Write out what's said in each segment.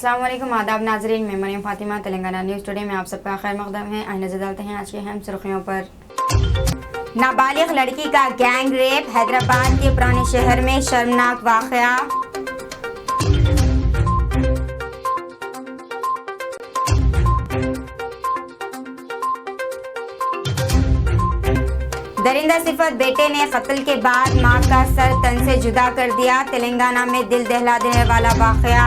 अस्सलाम वालेकुम, आदाब नाजरीन। मैं मरियम फातिमा, तेलंगाना न्यूज़ टुडे में आप सबका खैर मकदम है। आइए नजर डालते हैं आज की अहम सुर्खियों पर। नाबालिग लड़की का गैंग रेप, हैदराबाद के पुराने शहर में शर्मनाक वाकया। दरिंदा सिफत बेटे ने कत्ल के बाद मां का सर तन से जुदा कर दिया, तेलंगाना में दिल दहला देने वाला वाकया।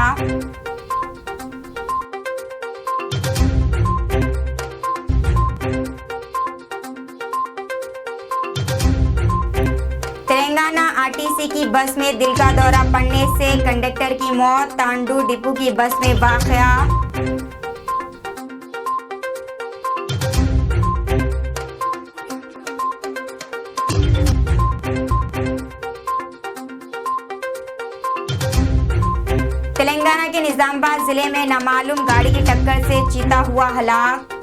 तेलंगाना आरटीसी की बस में दिल का दौरा पड़ने से कंडक्टर की मौत, तांडू डिपो की बस में वाकया। तेलंगाना के निजामाबाद जिले में नामालूम गाड़ी की टक्कर से चीता हुआ हलाक।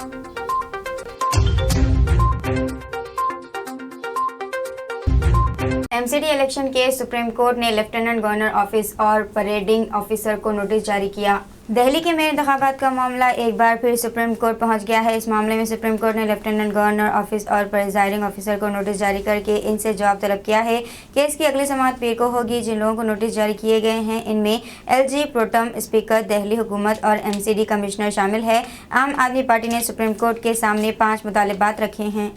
एमसीडी इलेक्शन के सुप्रीम कोर्ट ने लेफ्टिनेंट गवर्नर ऑफिस और परेडिंग ऑफिसर को नोटिस जारी किया। दिल्ली के मेयर इंतखाबात का मामला एक बार फिर सुप्रीम कोर्ट पहुंच गया है। इस मामले में सुप्रीम कोर्ट ने लेफ्टिनेंट गवर्नर ऑफिस और प्रिजाइडिंग ऑफिसर को नोटिस जारी करके इनसे जवाब तलब किया है। केस की अगली समाअत पीर को होगी। जिन लोगों को नोटिस जारी किए गए हैं इनमें एलजी प्रोटम स्पीकर, दिल्ली हुकूमत और एमसीडी कमिश्नर शामिल है। आम आदमी पार्टी ने सुप्रीम कोर्ट के सामने 5 मुतालबात रखे हैं।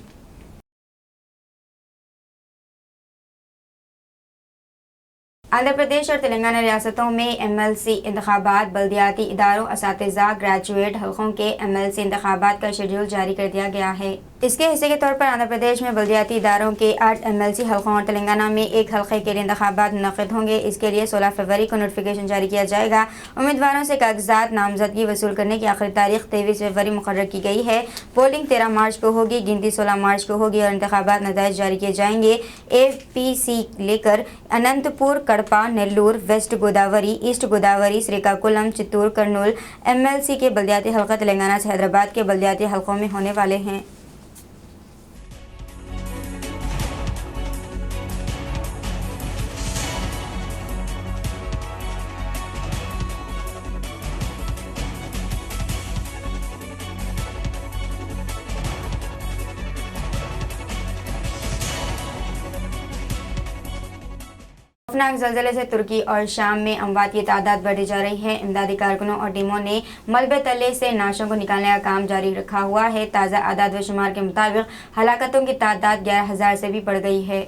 आंध्र प्रदेश और तेलंगाना रियासतों में एमएलसी इंतखाबात, बल्दियाती इदारों, असातिज़ा, ग्रेजुएट हल्कों के एमएलसी इंतखाबात का शेड्यूल जारी कर दिया गया है। इसके हिस्से के तौर पर आंध्र प्रदेश में बल्दियाती इदारों के 8 एमएलसी हल्कों और तेलंगाना में 1 हल्के के लिए इंतखाबात मुनक़िद होंगे। इसके लिए 16 फरवरी को नोटिफिकेशन जारी किया जाएगा। उम्मीदवारों से कागजात नामजदगी वसूल करने की आखिरी तारीख 23 फरवरी मुकर्रर की गई है। पोलिंग 13 मार्च को होगी, गिनती 16 मार्च को होगी और इंतखाबात नताइज जारी किए जाएंगे। एपीसी लेकर Anantapur, Kadapa, Nellore, West Godavari, East Godavari, Srikakulam, Chittoor, Kurnool MLC के बल्दियाती हल्का तेलंगाना से हैदराबाद के बल्दियाती हल्कों में होने वाले हैं। खौफनाक ज़लज़ले से तुर्की और शाम में अमवात की तादाद बढ़ती जा रही है। इमदादी कारकुनों और टीमों ने मलबे तले से नाशों को निकालने का काम जारी रखा हुआ है। ताज़ा आदाद व शुमार के मुताबिक हलाकतों की तादाद 11,000 से भी बढ़ गई है।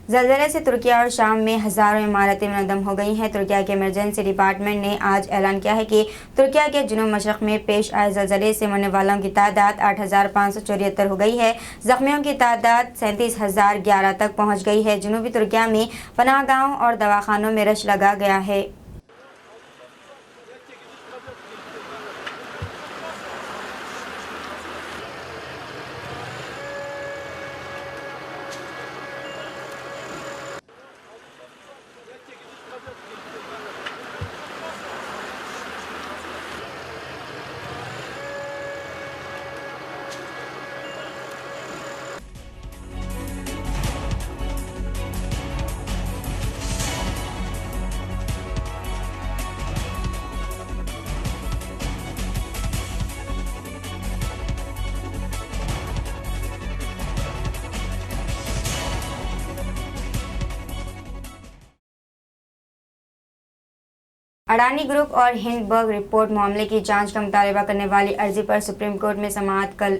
ज़लज़ले से तुर्की और शाम में हज़ारों इमारतें मुनहदम हो गई हैं। तुर्की के इमरजेंसी डिपार्टमेंट ने आज ऐलान किया है कि तुर्की के जुनूब मशरक़ में पेश आए ज़लज़ले से मरने वालों की तादाद 8,574 हो गई है। ज़ख्मियों की तादाद 37,011 तक पहुँच गई है। जनूबी तुर्की में पनाहगाहों और दवाखानों में रश लगा गया है। अडानी ग्रुप और हिंडनबर्ग रिपोर्ट मामले की जांच का मुतालबा करने वाली अर्जी पर सुप्रीम कोर्ट में समाअत कल।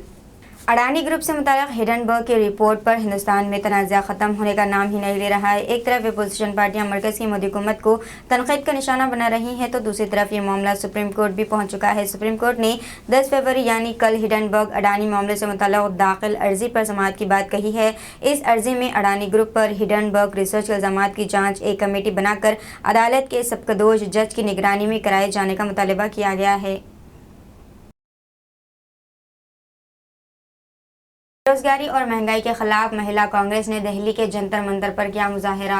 अडानी ग्रुप से मुताल्लिक़ हिंडनबर्ग की रिपोर्ट पर हिंदुस्तान में तनाज़ा ख़त्म होने का नाम ही नहीं ले रहा है। एक तरफ अपोजिशन पार्टियां मरकज़ की मोदी हुकूमत को तनक़ीद का निशाना बना रही हैं तो दूसरी तरफ ये मामला सुप्रीम कोर्ट भी पहुंच चुका है। सुप्रीम कोर्ट ने 10 फरवरी यानी कल हिंडनबर्ग अडानी मामले से मुताल्लिक़ दाखिल अर्जी पर समाअत की बात कही है। इस अर्जी में अडानी ग्रुप पर हिंडनबर्ग रिसर्च के इल्ज़ामात की जाँच एक कमेटी बनाकर अदालत के सबकदोश जज की निगरानी में कराए जाने का मुतालबा किया गया है। बेरोजगारी और महंगाई के खिलाफ महिला कांग्रेस ने दिल्ली के जंतर मंतर पर किया मुजाहरा।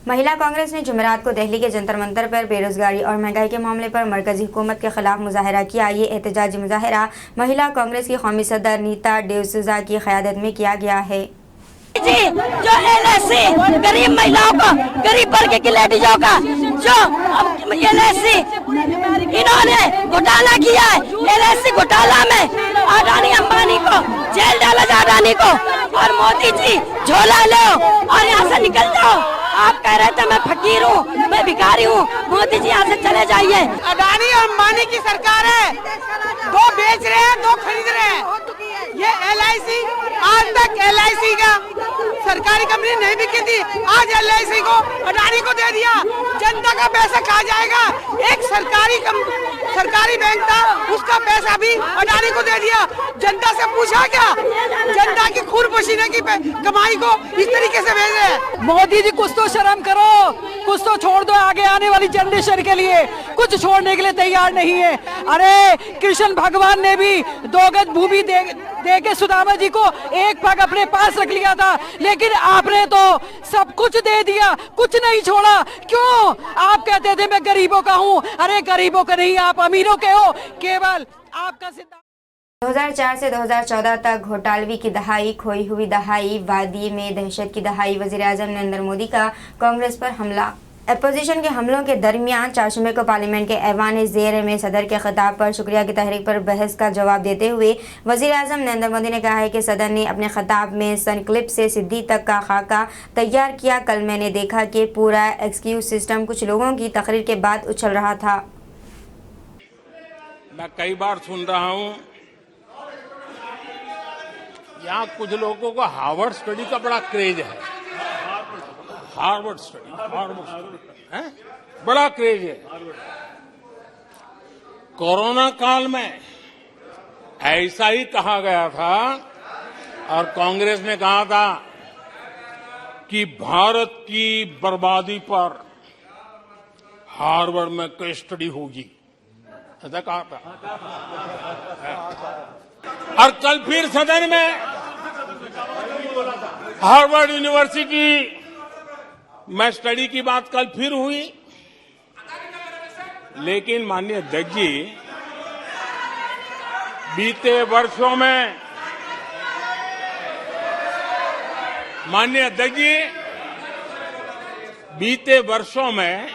महिला कांग्रेस ने जुमेरात को दिल्ली के जंतर मंतर पर बेरोजगारी और महंगाई के मामले पर मरकजी हुकूमत के खिलाफ मुजाहरा किया। ये एहतजाजी मुजाहरा महिला कांग्रेस की कौमी सदर नीता डिसूजा की क़यादत में किया गया है। जी जो एलएससी गरीब महिलाओं को, गरीब वर्ग की लेडीजों का जो एलएससी इन्होंने घोटाला किया है, LIC घोटाला में अडानी अंबानी को जेल डाला जा, अडानी को। और मोदी जी झोला लो और यहाँ से निकल जाओ। आप कह रहे थे मैं फकीर हूँ, मैं भिखारी हूँ, मोदी जी यहाँ से चले जाइए। अडानी अंबानी की सरकार है, दो बेच रहे हैं, दो खरीद रहे हैं। ये LIC, आज तक LIC का सरकारी कंपनी नहीं बिकी थी, आज LIC को अडानी को दे दिया। जनता का पैसा कहाँ जाएगा? एक सरकारी बैंक था, उसका पैसा भी अडानी को दे दिया। जनता से पूछा क्या? जनता की खून पसीने की कमाई को इस तरीके से भेज रहे हैं। मोदी जी कुछ तो शर्म करो, कुछ तो छोड़ दो आगे आने वाली जनरेशन के लिए। कुछ छोड़ने के लिए तैयार नहीं है। अरे कृष्ण भगवान ने भी 2 गज भूमि दे के सुदामा जी को एक पग अपने पास रख लिया था, लेकिन आपने तो सब कुछ दे दिया, कुछ नहीं छोड़ा। क्यों? आप कहते थे मैं गरीबों का हूँ। अरे गरीबों का नहीं, आप अमीरों के हो। केवल आपका सिद्धांत 2004 से 2014 तक घोटालवी की दहाई, खोई हुई दहाई, वादी में दहशत की दहाई, वज़ीर-ए-आज़म नरेंद्र मोदी का कांग्रेस पर हमला। अपोजिशन के हमलों के दरमियान 4 जुम्मे को पार्लियामेंट के ऐवान ज़ेर में सदर के खिताब पर शुक्रिया की तहरीक पर बहस का जवाब देते हुए वज़ीर-ए-आज़म नरेंद्र मोदी ने कहा है कि सदर ने अपने खिताब में सनक्लिप से सिद्धि तक का खाका तैयार किया। कल मैंने देखा कि पूरा एक्सक्यूज सिस्टम कुछ लोगों की तकरीर के बाद उछल रहा था। मैं कई बार सुन रहा हूं, यहाँ कुछ लोगों को हार्वर्ड स्टडी का बड़ा क्रेज है। हार्वर्ड स्टडी है, बड़ा क्रेज है। कोरोना काल में ऐसा ही कहा गया था और कांग्रेस ने कहा था कि भारत की बर्बादी पर हार्वर्ड में कोई स्टडी होगी, ऐसा कहा था। और कल फिर सदन में हार्वर्ड यूनिवर्सिटी में स्टडी की बात कल फिर हुई। लेकिन माननीय अध्यक्ष जी, बीते वर्षों में माननीय अध्यक्ष जी, बीते वर्षों में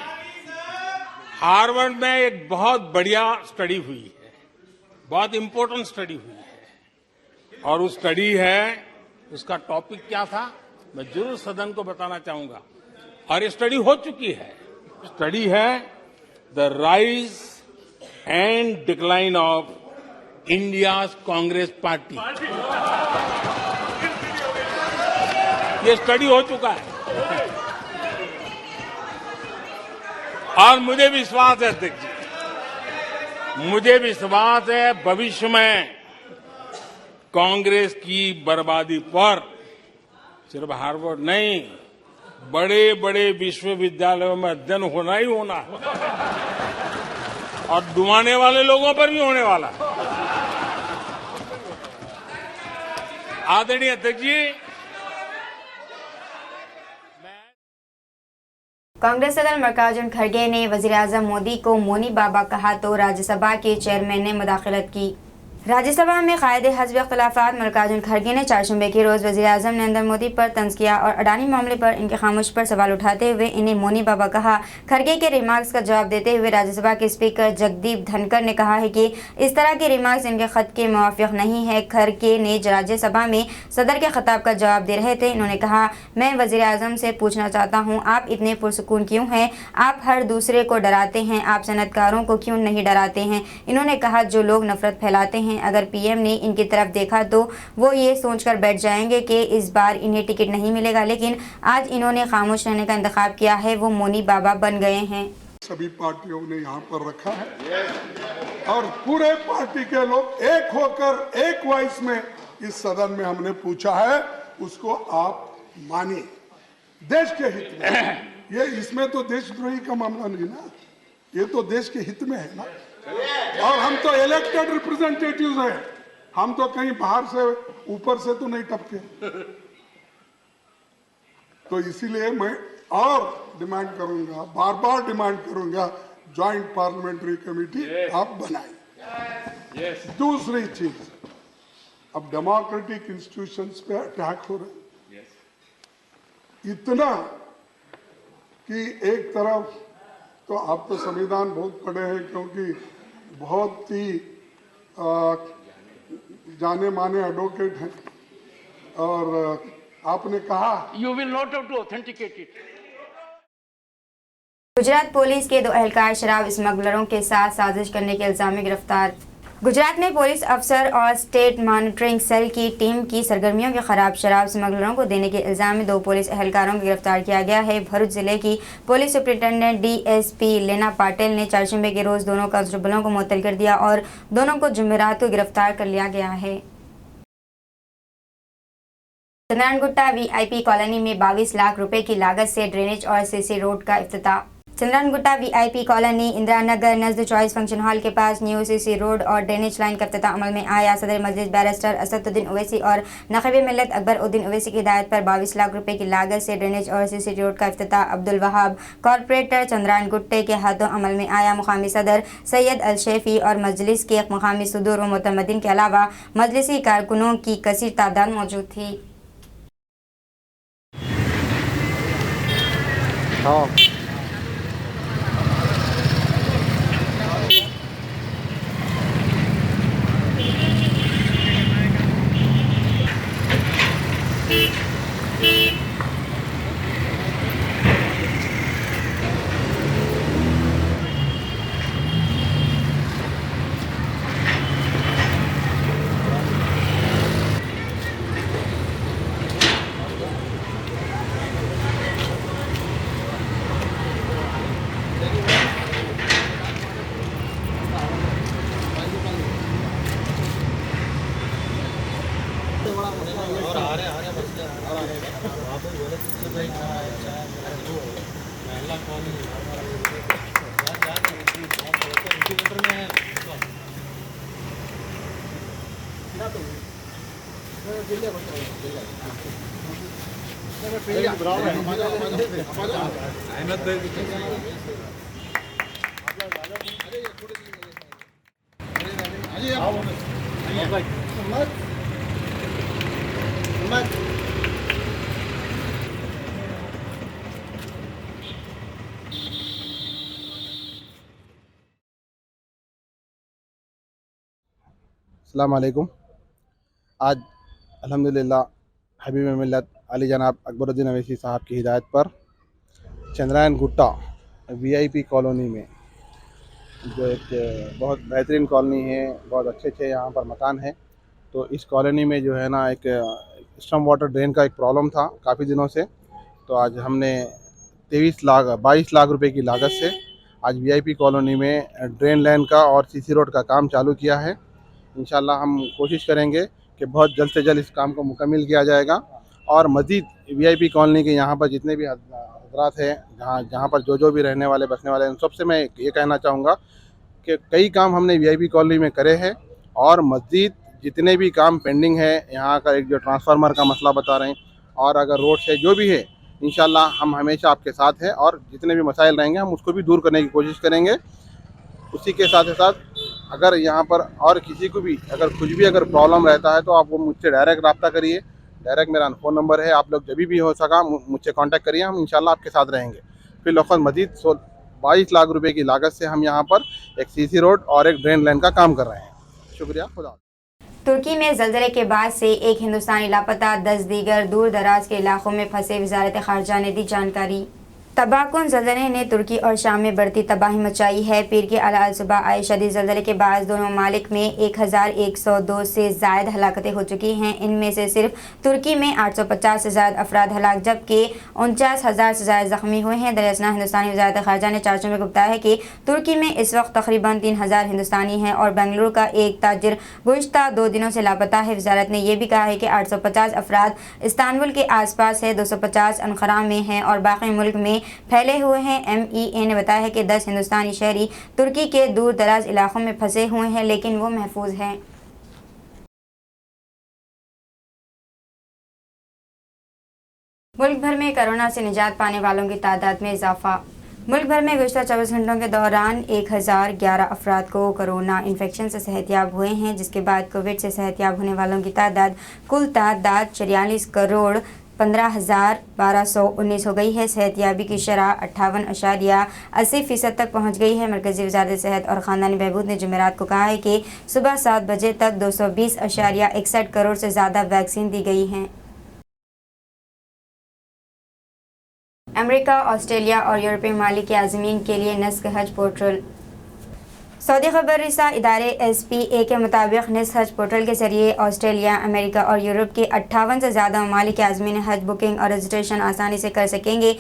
हार्वर्ड में एक बहुत बढ़िया स्टडी हुई है, बहुत इंपॉर्टेंट स्टडी हुई है। और उस स्टडी है, उसका टॉपिक क्या था मैं जरूर सदन को बताना चाहूंगा। और ये स्टडी हो चुकी है। स्टडी है the rise and decline of India's Congress party. ये स्टडी हो चुका है और मुझे विश्वास है अध्यक्ष जी, मुझे विश्वास है भविष्य में कांग्रेस की बर्बादी पर सिर्फ हार्वर्ड नहीं, बड़े बड़े विश्वविद्यालयों में अध्ययन होना ही होना है और डुबाने वाले लोगों पर भी होने वाला है। आदरणीय अध्यक्ष जी, कांग्रेस सदर मल्लिकार्जुन खड़गे ने वज़ीर-ए-आज़म मोदी को मोनी बाबा कहा तो राज्यसभा के चेयरमैन ने मुदाखलत की। राज्यसभा में कायदे हज़्ब इख्तिलाफ़ात मल्लिकार्जुन खड़गे ने 4 जुम्मे के रोज़ वज़ीर-ए-आज़म नरेंद्र मोदी पर तंज़ किया और अडानी मामले पर इनके खामोश पर सवाल उठाते हुए इन्हें मोनी बाबा कहा। खड़गे के रिमार्क्स का जवाब देते हुए राज्यसभा के स्पीकर जगदीप धनखड़ ने कहा है कि इस तरह के रिमार्क्स इनके खत के मुवाफ़िक़ नहीं है। खड़गे ने राज्यसभा में सदर के खिताब का जवाब दे रहे थे। इन्होंने कहा, मैं वज़ीर-ए-आज़म से पूछना चाहता हूँ, आप इतने पुरसुकून क्यों हैं? आप हर दूसरे को डराते हैं, आप सनअतकारों को क्यों नहीं डराते हैं? इन्होंने कहा, जो लोग नफरत फैलाते हैं, अगर पीएम ने इनकी तरफ देखा तो वो ये सोचकर बैठ जाएंगे कि इस बार इन्हें टिकट नहीं मिलेगा, लेकिन आज इन्होंने खामोश रहने का इंतखाब किया है, वो मोनी बाबा बन गए हैं। सभी पार्टियों ने यहाँ पर रखा है और पूरे पार्टी के लोग एक होकर एक वॉइस में इस सदन में हमने पूछा है, उसको आप मानिए देश के हित में। ये इसमें तो देशद्रोही का मामला नहीं ना, ये तो देश के हित में है ना। और हम तो इलेक्टेड रिप्रेजेंटेटिव्स हैं, हम तो कहीं बाहर से ऊपर से तो नहीं टपके। तो इसीलिए मैं और डिमांड करूंगा, बार बार डिमांड करूंगा, ज्वाइंट पार्लियामेंट्री कमेटी आप बनाएं। दूसरी चीज, अब डेमोक्रेटिक इंस्टीट्यूशंस पे अटैक हो रहा है इतना कि एक तरफ तो आप तो संविधान बहुत पढ़े हैं, क्योंकि बहुत ही जाने माने एडवोकेट हैं, और आपने कहा You will not have to authenticate it. Gujarat police के 2 एहलकार शराब स्मगलरों के साथ साजिश करने के इल्जाम में गिरफ्तार। गुजरात में पुलिस अफसर और स्टेट मॉनिटरिंग सेल की टीम की सरगर्मियों के खराब शराब स्मगलरों को देने के इल्जाम में 2 पुलिस एहलकारों को गिरफ्तार किया गया है। भरूच जिले की पुलिस सुपरिटेंडेंट DSP लेना पाटिल ने चारशंबे के रोज दोनों कांस्टेबलों को मुअत्तल कर दिया और दोनों को जुमेरात को गिरफ्तार कर लिया गया है। चंद्रानगुट्टा VIP कॉलोनी में 22 लाख रुपए की लागत से ड्रेनेज और CC रोड का इफ्तिताह। Chandrayangutta VIP colony Indira Nagar Najd choice function hall के पास न्यू CC रोड और ड्रेनेज लाइन का इफ्तिताह अमल में आया। सदर मजलिस बैरिस्टर असदुद्दीन ओवैसी और नक़ीब मिल्लत अकबर उद्दीन ओवैसी की हिदायत पर 22 लाख रुपए की लागत से ड्रेनेज और CC रोड का इफ्तिताह अब्दुल वहाब कॉरपोरेटर चंद्रानगुट्टे के हाथों अमल में आया। मुकामी सदर सैयद अल शेफी और मजलिस के मुकामी सदूर व मुतमद्दीन के अलावा मजलिसी कारकुनों की कसीर तादाद मौजूद थी। अस्सलाम वालेकुम। आज अल्हम्दुलिल्लाह हबीब मिल्लत अली जनाब अकबरुद्दीन अवैसी साहब की हिदायत पर चंद्रायनगुट्टा VIP कॉलोनी में, जो एक बहुत बेहतरीन कॉलोनी है, बहुत अच्छे यहाँ पर मकान है, तो इस कॉलोनी में जो है ना एक स्टॉर्म वाटर ड्रेन का एक प्रॉब्लम था काफ़ी दिनों से। तो आज हमने 22 लाख रुपए की लागत से आज VIP कॉलोनी में ड्रेन लाइन का और CC रोड का काम चालू किया है। इंशाल्लाह हम कोशिश करेंगे कि बहुत जल्द से जल्द इस काम को मुकम्मल किया जाएगा और मज़ीद VIP कॉलोनी के यहाँ पर जितने भी हज़रात हैं, जहाँ पर जो भी रहने वाले बसने वाले हैं, उन सबसे मैं ये कहना चाहूँगा कि कई काम हमने VIP कॉलोनी में करे हैं और मज़ीद जितने भी काम पेंडिंग है, यहाँ का एक जो ट्रांसफार्मर का मसला बता रहे हैं और अगर रोड से जो भी है, इंशाल्लाह हम हमेशा आपके साथ हैं और जितने भी मसाइल रहेंगे हम उसको भी दूर करने की कोशिश करेंगे। उसी के साथ साथ अगर यहाँ पर और किसी को भी कुछ भी प्रॉब्लम रहता है तो आप वो मुझसे डायरेक्ट रब्ता करिए। डायरेक्ट मेरा फ़ोन नंबर है, आप लोग जब भी हो सका मुझसे कांटेक्ट करिए, हम इंशाल्लाह आपके साथ रहेंगे। फिर लौकत मजीद 22 लाख रुपए की लागत से हम यहाँ पर एक CC रोड और एक ड्रेन लाइन का काम कर रहे हैं। शुक्रिया, खुदा। तुर्की में ज़लज़ले के बाद से एक हिंदुस्तानी लापता, 10 दीगर दूर दराज के इलाकों में फंसे। वज़ारत ख़ारजा ने दी जानकारी। तबाहकुन ज़लज़ले ने तुर्की और शाम में बढ़ती तबाही मचाई है। पीर के अला सुबह आए शदीद ज़लज़ले के बाद दोनों ममालिक में 1102 से ज़ायद हलाकतें हो चुकी हैं। इनमें से सिर्फ तुर्की में 850 से ज़्यादा अफराद हलाक जबकि 49,000 से ज़्यादा ज़ख्मी हुए हैं। दरअसल हिंदुस्तानी वज़ारत ख़ारजा ने चारशंबे को बताया है कि तुर्की में इस वक्त तकरीबन 3,000 हिंदुस्तानी हैं और बेंगलुरु का एक ताजिर गुज़िश्ता 2 दिनों से लापता है। वज़ारत ने यह भी कहा है कि 850 अफराद इस्तांबुल के आसपास है, 250 अनक़रा में हैं और बाकी मुल्क में फैले हुए हैं। MEA ने बताया है कि 10 हिंदुस्तानी शहरी तुर्की के दूर दराज इलाकों में फंसे हुए हैं लेकिन वो महफूज हैं। मुल्क भर में कोरोना से निजात पाने वालों की तादाद में इजाफा। मुल्क भर में गुज़िश्ता 24 घंटों के दौरान 1011 अफराद को कोरोना इन्फेक्शन से सेहतयाब हुए हैं, जिसके बाद कोविड से सेहतयाब होने वालों की तादाद कुल तादाद 44 करोड़ 15,1219 हो गई है। सेहतयाबी की शरह 58.80% तक पहुँच गई है। मरकज़ी वज़ारत सेहत और ख़ानदानी बहबूद ने जुमेरात को कहा है कि सुबह 7 बजे तक 220.61 करोड़ से ज़्यादा वैक्सीन दी गई हैं। अमेरिका, ऑस्ट्रेलिया और यूरोपीय ममालिक के आज़मीन के लिए निस्क हज पोर्टल। सऊदी खबर रिसा इदारे SPA के मुताबिक निस्क हज पोर्टल के जरिए ऑस्ट्रेलिया, अमेरिका और यूरोप के 58 से ज़्यादा ममालिक के आज़मीन हज बुकिंग और रजिस्ट्रेशन आसानी से कर सकेंगे।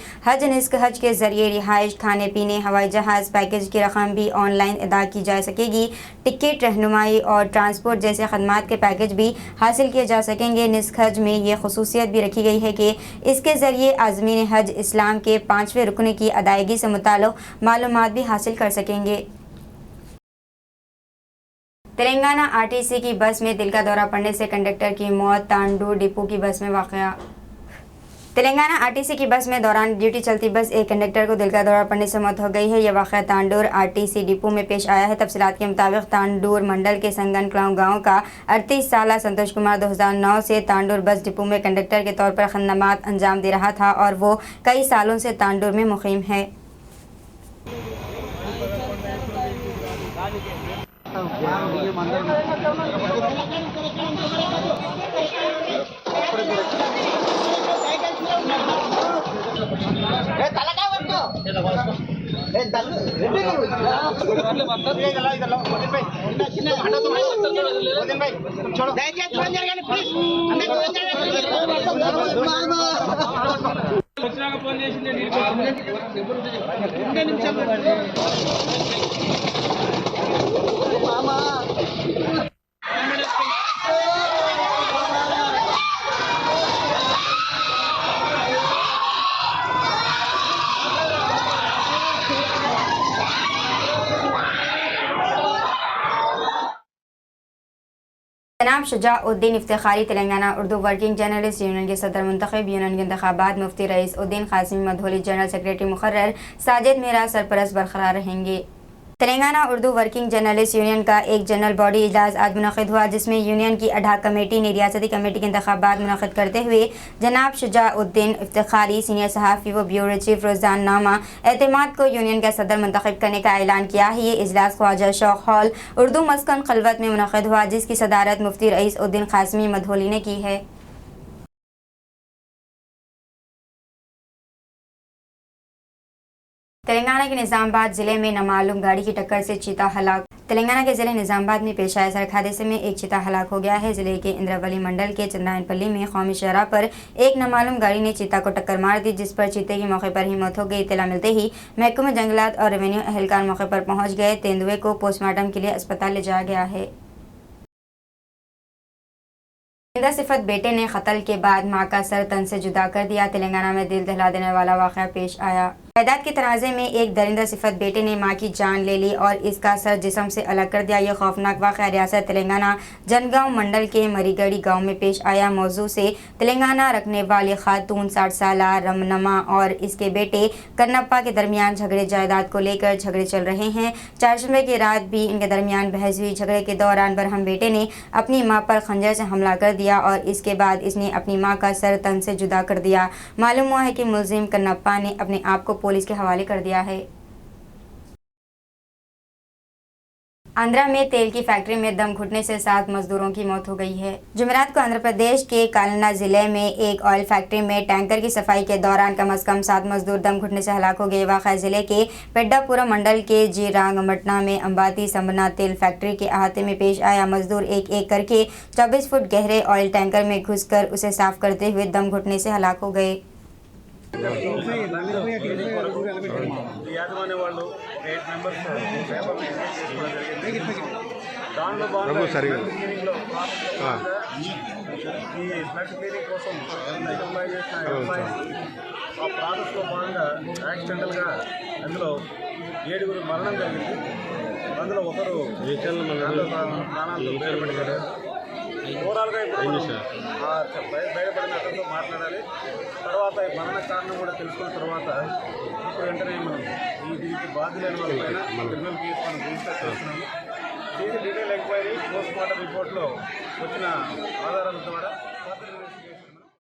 निस्क हज के जरिए रिहाइश, खाने पीने, हवाई जहाज़ पैकेज की रकम भी ऑनलाइन अदा की जा सकेगी। टिकट, रहनुमाई और ट्रांसपोर्ट जैसे खदमात के पैकेज भी हासिल किए जा सकेंगे। निस्क हज में ये खसूसियत भी रखी गई है कि इसके ज़रिए आज़मीन हज इस्लाम के 5वें रुकन की अदायगी से मुताल्लिक़ मालूमात भी हासिल कर सकेंगे। तेलंगाना RTC की बस में दिल का दौरा पड़ने से कंडक्टर की मौत। तांडूर डिपो की बस में वाक़या। तेलंगाना RTC की बस में दौरान ड्यूटी चलती बस एक कंडक्टर को दिल का दौरा पड़ने से मौत हो गई है। यह वाक़या तांडूर RTC डिपो में पेश आया है। तफसीलात के मुताबिक तांडूर मंडल के संगन क्लाव गाँव का 38 साला संतोष कुमार 2009 से तांडूर बस डिपो में कंडक्टर के तौर पर खदमात अंजाम दे रहा था और वो कई सालों से तांडूर में मुक़ीम है। जनाब Shujauddin Iftikhari Telangana Urdu working journalist union के सदर मुंतखब। यूनियन के इंतखाबात मुफ्ती रईस उद्दीन कासिमी मधोली जनरल सेक्रेटरी मुकर्रर, साजिद मीरा सरपरस्त बरकरार रहेंगे। Telangana Urdu working journalist union का एक जनरल बॉडी इजलास आज मुनक़िद हुआ, जिसमें यूनियन की अडा कमेटी ने रियासती कमेटी के इंतखाबात मुनक़िद करते हुए जनाब शुजाउद्दीन इफ्तिखारी सीनियर सहाफ़ी व ब्यूरो चीफ रोज़ाननामा एतमाद को यूनियन का सदर मुंतखब करने का ऐलान किया है। ये इजलास ख्वाजा शौक हॉल उर्दू मस्कन खलवत में मुनक़िद हुआ, जिसकी सदारत मुफ्ती रईस उद्दीन कासिमी मधोली ने की है। तेलंगाना के निज़ामाबाद ज़िले में नामालूम गाड़ी की टक्कर से चीता हलाक। तेलंगाना के ज़िले निज़ामाबाद में पेश आए सड़क हादसे में एक चीता हलाक हो गया है। ज़िले के इंद्रावली मंडल के चंद्रायनपल्ली में कौमी शहरा पर एक नामालूम गाड़ी ने चीता को टक्कर मार दी, जिस पर चीते की मौके पर ही मौत हो गई। इत्तला मिलते ही महकमा जंगलात और रेवेन्यू एहलकार मौके पर पहुँच गए। तेंदुए को पोस्टमार्टम के लिए अस्पताल ले जाया गया है। जिंदा सिफत बेटे ने कत्ल के बाद मां का सर तन से जुदा कर दिया। तेलंगाना में दिल दहला देने वाला वाक़या पेश आया। जायदाद के तनाज़े में एक दरिंदा सिफत बेटे ने मां की जान ले ली और इसका सर जिस्म से अलग कर दिया। यह खौफनाक वाक़या रियासत तेलंगाना जनगांव मंडल के मरीगढ़ी गांव में पेश आया। मौजू से तेलंगाना रखने वाली खातून 60 साला रमनमा और इसके बेटे कन्नप्पा के दरमियान झगड़े जायदाद को लेकर झगड़े चल रहे हैं। चारशंबे की रात भी इनके दरमियान बहस हुई। झगड़े के दौरान बरहम बेटे ने अपनी मां पर खंजर से हमला कर दिया और इसके बाद इसने अपनी मां का सर तन से जुदा कर दिया। मालूम हुआ है कि मुलजिम कन्नप्पा ने अपने आप को पुलिस के हवाले कर दिया है। आंध्रा में तेल की फैक्ट्री में दम घुटने से 7 मजदूरों की मौत हो गई है। जुमेरात को आंध्र प्रदेश के कालना जिले में एक ऑयल फैक्ट्री में टैंकर की सफाई के दौरान कम से कम 7 मजदूर दम घुटने से हलाक हो गए। वाक़या जिले के पेड्डापुरम मंडल के जीरांगमटना में अंबाती संबना तेल फैक्ट्री के अहाते में पेश आया। मजदूर एक एक करके 24 फुट गहरे ऑयल टैंकर में घुसकर उसे साफ करते हुए दम घुटने से हलाक हो गए। యాజమాన్య వాళ్ళు 8 మెంబర్స్ దానిలో భాగంగా ఈ ఫ్లడ్ క్లీనింగ్ కోసం ఎంప్లాయ్ చేసిన ఆ ప్రాసెస్లో భాగంగా యాక్సిడెంటల్గా అందులో 7 మరణం జరిగింది. అందులో ఒకరు ప్రాణాలతో బయటపడ్డారు. ఓవరాల్గా ఇప్పుడు బయటపడిన అతనితో మాట్లాడాలి. తర్వాత మరణ కారణం కూడా తెలుసుకున్న తర్వాత ఇప్పుడు వెంటనే మనం దీనికి బాధ్యులైన వాళ్ళపైన క్రిమినల్ కేసు మనం రిజిస్టర్ చేస్తున్నాము. దీనికి డీటెయిల్ ఎంక్వైరీ పోస్ట్ మార్టం రిపోర్ట్లో వచ్చిన ఆధారాల ద్వారా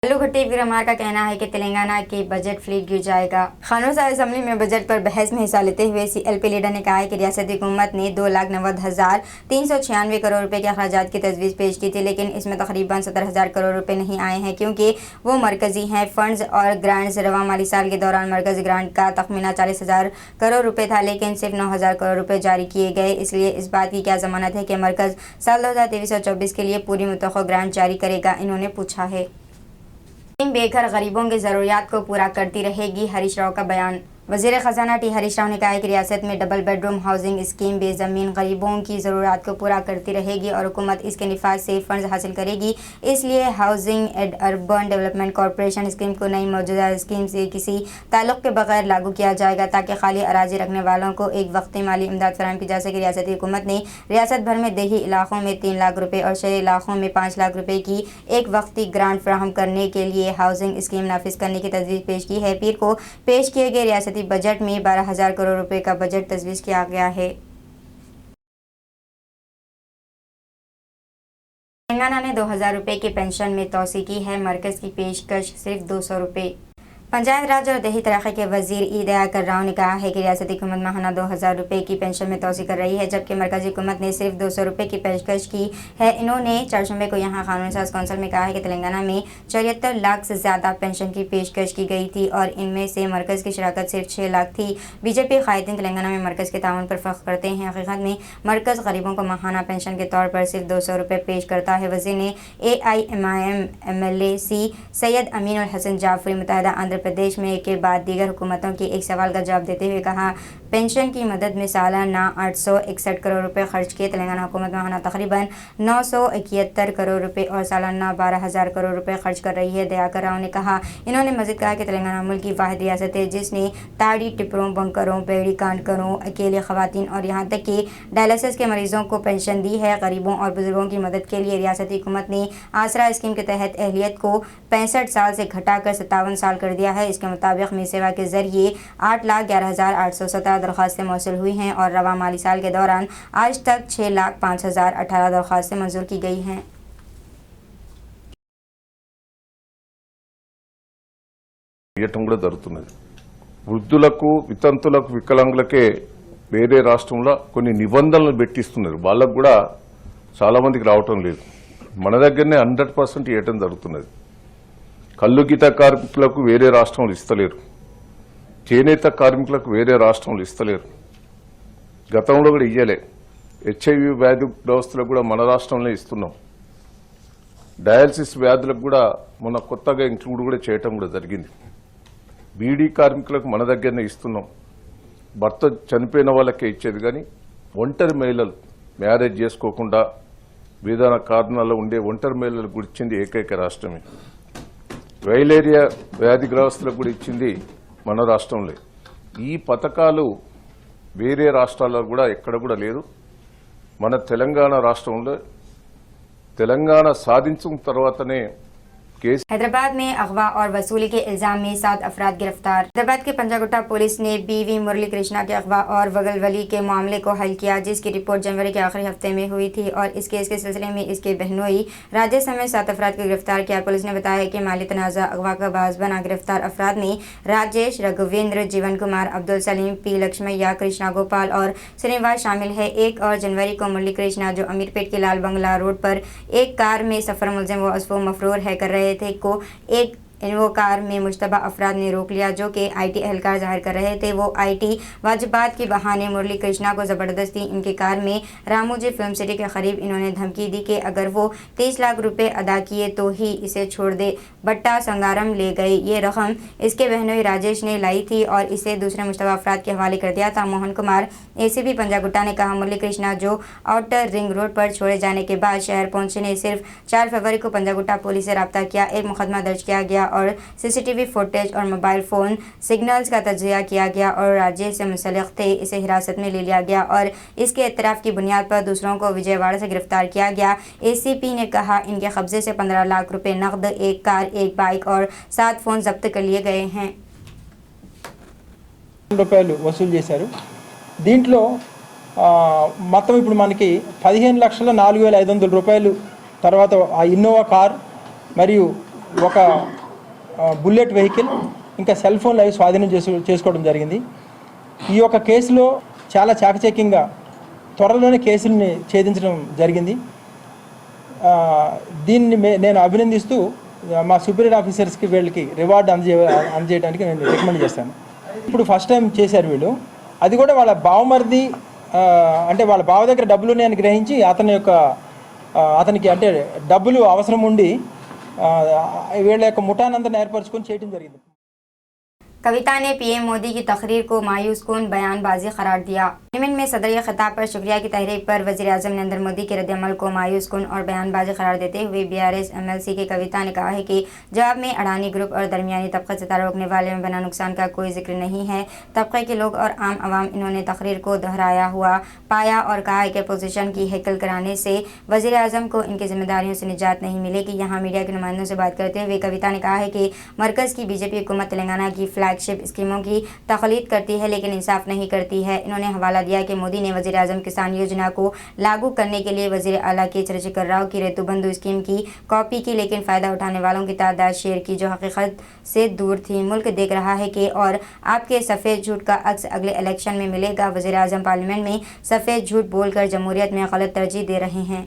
कल्लू घट्टी विक्रमार का कहना है कि तेलंगाना की बजट फ्लीट गिर जाएगा। खानों से असेंबली में बजट पर बहस में हिस्सा लेते हुए CLP लीडर ने कहा है कि रियासती हुकूमत ने 2,90,396 करोड़ रुपए के अखराजात की तजवीज़ पेश की थी, लेकिन इसमें तकरीबन 70,000 करोड़ रुपए नहीं आए हैं क्योंकि वो मरकजी हैं। फंड्स और ग्रांट्स रवा माली साल के दौरान मरकजी ग्रांट का तखमीना 40,000 करोड़ रुपए था, लेकिन सिर्फ 9,000 करोड़ रुपए जारी किए गए। इसलिए इस बात की क्या जमानत है कि मरकज साल 2023-24 के लिए पूरी मुतख्खा ग्रांट जारी करेगा, इन्होंने पूछा है। बेघर गरीबों की ज़रूरियात को पूरा करती रहेगी, हरीश राव का बयान। वज़ीर ख़जाना टी हरीश राव ने कहा है कि रियासत में डबल बेडरूम हाउसिंग स्कीम बेज़मीन गरीबों की ज़रूरत को पूरा करती रहेगी और हुकूमत इसके निफाज से फ़ंड्स हासिल करेगी। इसलिए housing and urban development corporation scheme को नई मौजूदा स्कीम से किसी ताल्लुक़ के बगैर लागू किया जाएगा ताकि खाली अराजी रखने वालों को एक वक्ती माली इमदाद फराहम की जा सके। रियासती हुकूमत ने रियासत भर में देही इलाकों में 3 लाख रुपये और शहरी इलाकों में 5 लाख रुपये की एक वक्ती ग्रांट फराहम करने के लिए हाउसिंग स्कीम नाफिज करने की तजवीज़ पेश की है। पीर को पेश किए गए रियासती बजट में 12,000 करोड़ रुपए का बजट तजवीज़ किया गया है। तेलंगाना ने 2,000 रुपए की पेंशन में तोसी की है, मरकज़ की पेशकश सिर्फ 200 रुपए। पंचायत राज और देही तरक्की के वजीर ई दयाकर राव ने कहा है कि रियासती हुकूमत माहाना 2,000 रुपए की पेंशन में तोसी कर रही है, जबकि मरकजी हुकूमत ने सिर्फ 200 रुपए की पेशकश की है। इन्होंने चारशंबे को यहाँ कानून साज कौंसिल में कहा है कि तेलंगाना में 74 लाख से ज़्यादा पेंशन की पेशकश की गई थी और इनमें से मरकज़ की शराकत सिर्फ 6 लाख थी। बीजेपी कायदीन तेलंगाना में मरकज़ के ताउन पर फ़ख्र करते हैं। हकीकत में मरकज़ गरीबों को माहाना पेंशन के तौर पर सिर्फ 200 रुपये पेश करता है। वज़ीर ने AIMIM MLA सैयद अमीन उल हसन जाफरी मुत्तहिदा आंध्र प्रदेश में के बाद दीगर हुकूमतों के एक सवाल का जवाब देते हुए कहा, पेंशन की मदद में सालाना 861 करोड़ रुपए खर्च किए। तेलंगाना हुकूमत माहाना तकरीबन 971 करोड़ रुपए और सालाना 12,000 करोड़ रुपए खर्च कर रही है। दयाकर राव ने कहा। इन्होंने मज़ीद कहा कि तेलंगाना मुल्क की वाहिद रियासत है जिसने ताड़ी टिप्परों, बंकरों, बेड़ी कांटकरों, अकेले ख़वातीन और यहाँ तक कि डायलिसिस के मरीजों को पेंशन दी है। गरीबों और बुजुर्गों की मदद के लिए रियासती हुकूमत ने आसरा स्कीम के तहत अहलियत को 65 साल से घटाकर 57 साल कर दिया है। इसके मुताबिक मी सेवा के जरिए 8,11,817 दरख्वास्तें मौसूल हुई हैं और रवा माली साल के दौरान आज तक 6,05,018 दरख्वास्तें मंजूर की गई हैं। వృద్ధులకు వితంతులకు వికలాంగులకే వేరే రాష్ట్రంలో కొన్ని నిబంధనలు పెట్టిస్తున్నారు. వాళ్ళకు కూడా చాలా మందికి రావటం లేదు. మన దగ్గరనే 100% ఇవ్వటం జరుగుతున్నది. కల్లు గీత కార్మికులకు వేరే రాష్ట్రంలో ఇస్తలేరు. చేనేత కార్మికులకు వేరే రాష్ట్రంలో ఇస్తలేరు. గతంలో కూడా ఇయ్యలే. HIV వ్యాధి గ్రస్తులకు కూడా మన రాష్ట్రంలో ఇస్తున్నాం. డయాలసిస్ వ్యాధులకు కూడా మొన్న కొత్తగా ఇంక్లూడ్ కూడా చేయటం కూడా జరిగింది. బీడీ కార్మికులకు మన దగ్గరనే ఇస్తున్నాం. భర్త చనిపోయిన వాళ్ళకే ఇచ్చేది కానీ ఒంటరి మహిళలు మ్యారేజ్ చేసుకోకుండా విధాన కారణాల్లో ఉండే ఒంటరి మహిళలకు కూడా ఇచ్చింది ఏకైక రాష్ట్రమే. వైలేరియా వ్యాధిగ్రస్తులకు కూడా ఇచ్చింది మన రాష్ట్రంలో. ఈ పథకాలు వేరే రాష్ట్రాల్లో కూడా ఎక్కడ కూడా లేదు. మన తెలంగాణ రాష్ట్రంలో తెలంగాణ సాధించిన తర్వాతనే हैदराबाद में अगवा और वसूली के इल्जाम में 7 अफराद गिरफ्तार। हैदराबाद के पंजागुट्टा पुलिस ने BV मुरली कृष्णा के अगवा और वगलवली के मामले को हल किया, जिसकी रिपोर्ट जनवरी के आखिरी हफ्ते में हुई थी और इस केस के सिलसिले में इसके बहनोई राजेश समेत 7 अफराद को गिरफ्तार किया। पुलिस ने बताया कि माली तनाज़ा अगवा का बाज़ बना। गिरफ्तार अफराद में राजेश, रघुवेंद्र, जीवन कुमार, अब्दुल सलीम, P लक्ष्मैया, कृष्णा गोपाल और श्रीनिवास शामिल है। 1 और जनवरी को मुरली कृष्णा जो अमीरपेट के लाल बंगला रोड पर एक कार में सफर मुलजिम व असफो मफरूर है कर रहे थे को एक इन्वो कार में मुश्तबा अफराद ने रोक लिया जो कि IT एहलकार जाहिर कर रहे थे। वो IT वाजिबात के बहाने मुरली कृष्णा को ज़बरदस्ती इनके कार में रामोजी फिल्म सिटी के करीब इन्होंने धमकी दी कि अगर वो 30 लाख रुपए अदा किए तो ही इसे छोड़ दे। बट्टा संगारम ले गए। ये रकम इसके बहनोई राजेश ने लाई थी और इसे दूसरे मुश्तबा अफराद के हवाले कर दिया था। मोहन कुमार ACP पंजागुट्टा ने कहा, मुरली कृष्णा जो आउटर रिंग रोड पर छोड़े जाने के बाद शहर पहुंचने सिर्फ 4 फरवरी को पंजागुट्टा पुलिस से रब्ता किया। एक मुकदमा दर्ज किया गया और CCTV फुटेज और मोबाइल फ़ोन सिग्नल्स का तजिया किया गया और राजेश से मुंसलिक थे इसे हिरासत में ले लिया गया और इसके इतराफ़ की बुनियाद पर दूसरों को विजयवाड़ा से गिरफ्तार किया गया। ACP ने कहा, इनके कब्जे से 15 लाख रुपए नकद, 1 कार, 1 बाइक और 7 फ़ोन जब्त कर लिए गए हैं। రూపాయలు వసూలు చేశారు. దీంట్లో మొత్తం ఇప్పుడు మనకి 15,04,500 రూపాయలు, తర్వాత ఆ ఇన్నోవా కార్ మరియు ఒక బుల్లెట్ వెహికల్ ఇంకా సెల్ ఫోన్లు అవి స్వాధీనం చేసుకోవడం జరిగింది. ఈ యొక్క కేసులో చాలా చాకచక్యంగా త్వరలోనే కేసుల్ని ఛేదించడం జరిగింది. దీన్ని నేను అభినందిస్తూ మా సుపీరియర్ ఆఫీసర్స్కి వీళ్ళకి రివార్డు అందజేయడానికి నేను రికమెండ్ చేస్తాను. ఇప్పుడు ఫస్ట్ టైం చేశారు వీళ్ళు, అది కూడా వాళ్ళ బావమరిది అంటే వాళ్ళ బావ దగ్గర డబ్బులు ఉన్నాయని గ్రహించి అతనికి అంటే డబ్బులు అవసరం ఉండి వీళ్ళ యొక్క ముఠానందరిని ఏర్పరచుకొని చేయడం జరిగింది. कविता ने पीएम मोदी की तकरीर को मायूस कुन बयानबाजी करार दिया। यमन में सदरी खिताब पर शुक्रिया की तहरीक पर वज़ीर आज़म नरेंद्र मोदी के रद्दअमल को मायूस कुन और बयानबाजी करार देते हुए BRS MLC की कविता ने कहा है कि जवाब में अडानी ग्रुप और दरमियानी तबके से ताल्लुक़ रखने वाले में बना नुकसान का कोई जिक्र नहीं है। तबके के लोग और आम आवाम इन्होंने तकरीर को दोहराया हुआ पाया और कहा है कि अपोजिशन की हैकल कराने से वज़ीर आज़म को इनकी जिम्मेदारियों से निजात नहीं मिलेगी। यहाँ मीडिया के नुमाइंदों से बात करते हुए कविता ने कहा है कि मरकज़ की BJP हुकूमत तेलंगाना की फ्लैगशिप स्कीमों की तखलीद करती है लेकिन इंसाफ नहीं करती है। इन्होंने हवाला दिया कि मोदी ने वज़ीर आज़म किसान योजना को लागू करने के लिए वज़ीर आला के चंद्रशेखर राव की रेतुबंधु स्कीम की कॉपी की, लेकिन फ़ायदा उठाने वालों की तादाद शेयर की जो हकीकत से दूर थी। मुल्क देख रहा है कि और आपके सफ़ेद झूठ का अक्स अगले इलेक्शन में मिलेगा। वज़ीर आज़म पार्लियामेंट में सफ़ेद झूठ बोलकर जमहूरियत में गलत तरजीह दे रहे हैं।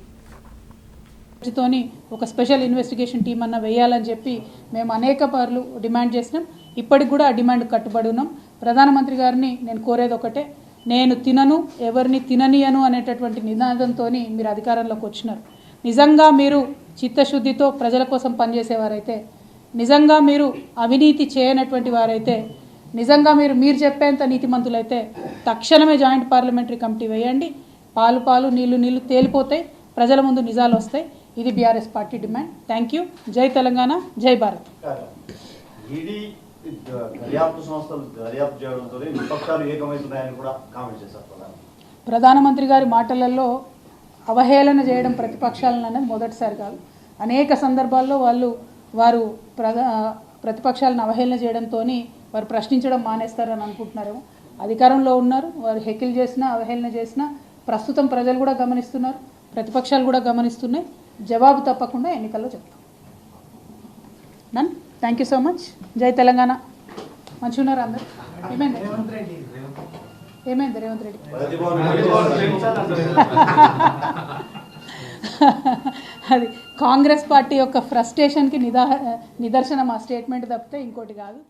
తోని ఒక స్పెషల్ ఇన్వెస్టిగేషన్ టీం అన్న వేయాలని చెప్పి మేము అనేక పర్లు డిమాండ్ చేసినాం. ఇప్పటికి కూడా ఆ డిమాండ్ కట్టుబడి ఉన్నాం. ప్రధానమంత్రి గారిని నేను కోరేది ఒకటే, నేను తినను ఎవరిని తిననియను అనేటటువంటి నినాదంతో మీరు అధికారంలోకి వచ్చినారు. నిజంగా మీరు చిత్తశుద్ధితో ప్రజల కోసం పనిచేసేవారైతే, నిజంగా మీరు అవినీతి చేయనటువంటి వారైతే, నిజంగా మీరు చెప్పేంత నీతిమంతులైతే తక్షణమే జాయింట్ పార్లమెంటరీ కమిటీ వేయండి. పాలు నీళ్లు తేలిపోతాయి, ప్రజల ముందు నిజాలు వస్తాయి. ఇది BRS party demand. Thank you. జై తెలంగాణ, జై భారత్. ప్రధానమంత్రి గారి మాటలలో అవహేళన చేయడం ప్రతిపక్షాలను అనేది మొదటిసారి కాదు. అనేక సందర్భాల్లో వారు ప్రతిపక్షాలను అవహేళన చేయడంతో వారు ప్రశ్నించడం మానేస్తారని అనుకుంటున్నారేమో. అధికారంలో ఉన్నారు, వారు హెకిల్ చేసినా అవహేళన చేసినా ప్రస్తుతం ప్రజలు కూడా గమనిస్తున్నారు, ప్రతిపక్షాలు కూడా గమనిస్తున్నాయి. జవాబు తప్పకుండా ఎన్నికల్లో చెప్తాం. నన్ థ్యాంక్ యూ సో మచ్. జై తెలంగాణ. మంచిగా ఉన్నారు అందరు? ఏమైంది రేవంత్ రెడ్డి? అది కాంగ్రెస్ పార్టీ యొక్క ఫ్రస్ట్రేషన్కి నిదర్శనం ఆ స్టేట్మెంట్ తప్పితే ఇంకోటి కాదు.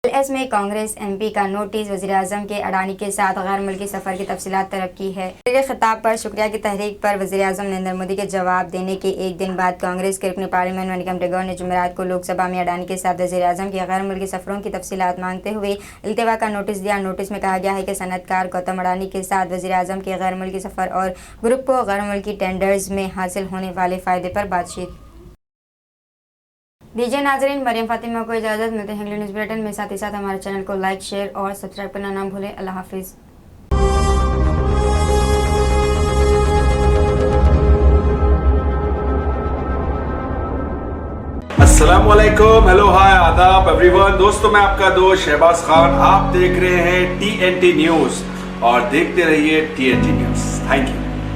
LS में कांग्रेस MP का नोटिस वज़ीर आज़म के अडानी के साथ गैर मुल्की सफ़र की तफसीलात तलब की है। खिताब पर शुक्रिया की तहरीक पर वज़ीर आज़म नरेंद्र मोदी के जवाब देने के एक दिन बाद कांग्रेस के रुकन पार्लियामेंट मनिकम टेगोर ने जुमेरात को लोकसभा में अडानी के साथ वज़ीर आज़म के गैर मुल्की सफ़रों की तफसीलात मांगते हुए इल्तिवा का नोटिस दिया। नोटिस में कहा गया है कि सनतकार गौतम अडानी के साथ वज़ीर आज़म के गैर मुल्की सफ़र और ग्रुप को गैर मुल्की टेंडर्स में हासिल होने वाले फ़ायदे पर बातचीत। दीजिए नाजरीन, मरियम फातिमा को इजाज़त। मिलते हैं अगले न्यूज़ बुलेटिन में। साथ ही साथ हमारे चैनल को लाइक, शेयर और सब्सक्राइब करना ना भूलें। अल्लाह हाफिज़। अस्सलाम वालेकुम, हेलो, हाय, आदाब एवरीवन। दोस्तों, मैं आपका दोस्त शहबाज खान, आप देख रहे हैं TNT न्यूज़ और देखते रहिए TNT न्यूज़। Thank you.